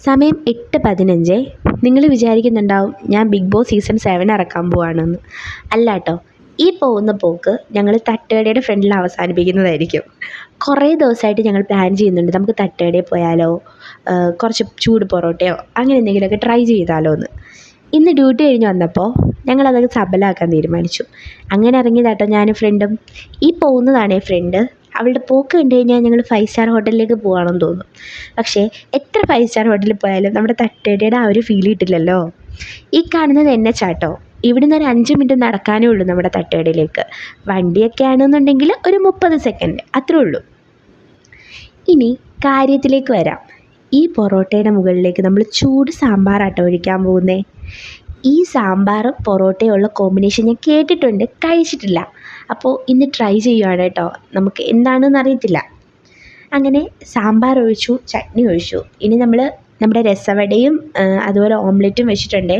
സമയം 8:15. നിങ്ങൾ വിചാരിക്കുന്നുണ്ടാവും ഞാൻ ബിഗ് ബോസ് സീസൺ 7 ഇറക്കാൻ പോവാണെന്ന്. അല്ല കേട്ടോ, ഈ പോകുന്ന പോക്ക് ഞങ്ങൾ തട്ടുകടയുടെ ഫ്രണ്ടിൽ അവസാനിപ്പിക്കുന്നതായിരിക്കും. കുറേ ദിവസമായിട്ട് ഞങ്ങൾ പ്ലാൻ ചെയ്യുന്നുണ്ട്, നമുക്ക് തട്ടുകടയിൽ പോയാലോ, കുറച്ച് ചൂട് പൊറോട്ടയോ അങ്ങനെ എന്തെങ്കിലുമൊക്കെ ട്രൈ ചെയ്താലോ എന്ന്. ഇന്ന് ഡ്യൂട്ടി കഴിഞ്ഞ് വന്നപ്പോൾ ഞങ്ങളതൊക്കെ സബലാക്കാൻ തീരുമാനിച്ചു. അങ്ങനെ ഇറങ്ങിയതാട്ടോ ഞാനും ഫ്രണ്ടും. ഈ പോകുന്നതാണേ ഫ്രണ്ട്. അവളുടെ പോക്ക് കണ്ടു കഴിഞ്ഞാൽ ഞങ്ങൾ 5 സ്റ്റാർ ഹോട്ടലിലേക്ക് പോകണമെന്ന് തോന്നും. പക്ഷേ എത്ര 5 സ്റ്റാർ ഹോട്ടലിൽ പോയാലും നമ്മുടെ തട്ടുകടയുടെ ആ ഒരു ഫീൽ കിട്ടില്ലല്ലോ. ഈ കാണുന്നത് NH. ഇവിടുന്ന് ഒരു 5 മിനിറ്റ് നടക്കാനേ ഉള്ളൂ നമ്മുടെ തട്ടുകടയിലേക്ക്. വണ്ടിയൊക്കെ ആണെന്നുണ്ടെങ്കിൽ ഒരു 30 സെക്കൻഡ്, അത്രേ ഉള്ളൂ. ഇനി കാര്യത്തിലേക്ക് വരാം. ഈ പൊറോട്ടയുടെ മുകളിലേക്ക് നമ്മൾ ചൂട് സാമ്പാറാട്ടോ ഒഴിക്കാൻ പോകുന്നേ. ഈ സാമ്പാറും പൊറോട്ടയുള്ള കോമ്പിനേഷൻ ഞാൻ കേട്ടിട്ടുണ്ട്, കഴിച്ചിട്ടില്ല. അപ്പോൾ ഇന്ന് ട്രൈ ചെയ്യുവാണ് കേട്ടോ. നമുക്ക് എന്താണെന്ന് അറിയത്തില്ല. അങ്ങനെ സാമ്പാർ ഒഴിച്ചു, ചട്നി ഒഴിച്ചു. ഇനി നമ്മൾ നമ്മുടെ രസവടയും അതുപോലെ ഓംലെറ്റും വെച്ചിട്ടുണ്ട്.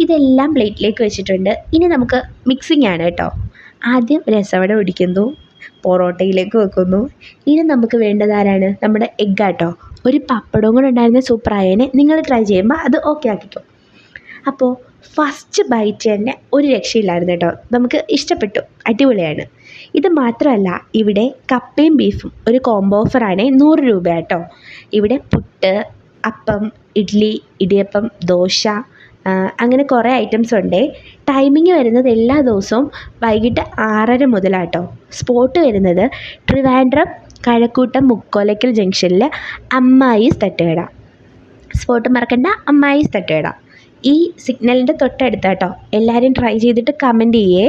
ഇതെല്ലാം പ്ലേറ്റിലേക്ക് വെച്ചിട്ടുണ്ട്. ഇനി നമുക്ക് മിക്സിംഗ് ആണ് കേട്ടോ. ആദ്യം രസവട ഒടിക്കുന്നു, പൊറോട്ടയിലേക്ക് വെക്കുന്നു. ഇനി നമുക്ക് വേണ്ടതാരാണ്, നമ്മുടെ എഗ്ഗാട്ടോ. ഒരു പപ്പടവും കൂടെ ഉണ്ടായിരുന്ന സൂപ്പറായേനെ. നിങ്ങൾ ട്രൈ ചെയ്യുമ്പോൾ അത് ഓക്കെ ആക്കിക്കോ. അപ്പോൾ ഫസ്റ്റ് ബൈറ്റ് തന്നെ ഒരു രക്ഷയില്ലായിരുന്നു കേട്ടോ. നമുക്ക് ഇഷ്ടപ്പെട്ടു, അടിപൊളിയാണ്. ഇത് മാത്രമല്ല, ഇവിടെ കപ്പയും ബീഫും ഒരു കോംബോ ഓഫറാണ്. 100 രൂപ കേട്ടോ. ഇവിടെ പുട്ട്, അപ്പം, ഇഡ്ഡലി, ഇടിയപ്പം, ദോശ, അങ്ങനെ കുറേ ഐറ്റംസ് ഉണ്ട്. ടൈമിങ് വരുന്നത് എല്ലാ ദിവസവും വൈകിട്ട് 6:30 മുതലാട്ടോ. സ്പോട്ട് വരുന്നത് ട്രിവാൻഡ്രം കഴക്കൂട്ടം മുക്കോലക്കൽ ജംഗ്ഷനിൽ അമ്മായിസ് തട്ടുകട. സ്പോട്ട് മറക്കണ്ട, അമ്മായിസ് തട്ടുകട. ഈ സിഗ്നലിൻ്റെ തൊട്ടടുത്താട്ടോ. എല്ലാവരും ട്രൈ ചെയ്തിട്ട് കമൻറ്റ് ചെയ്യേ.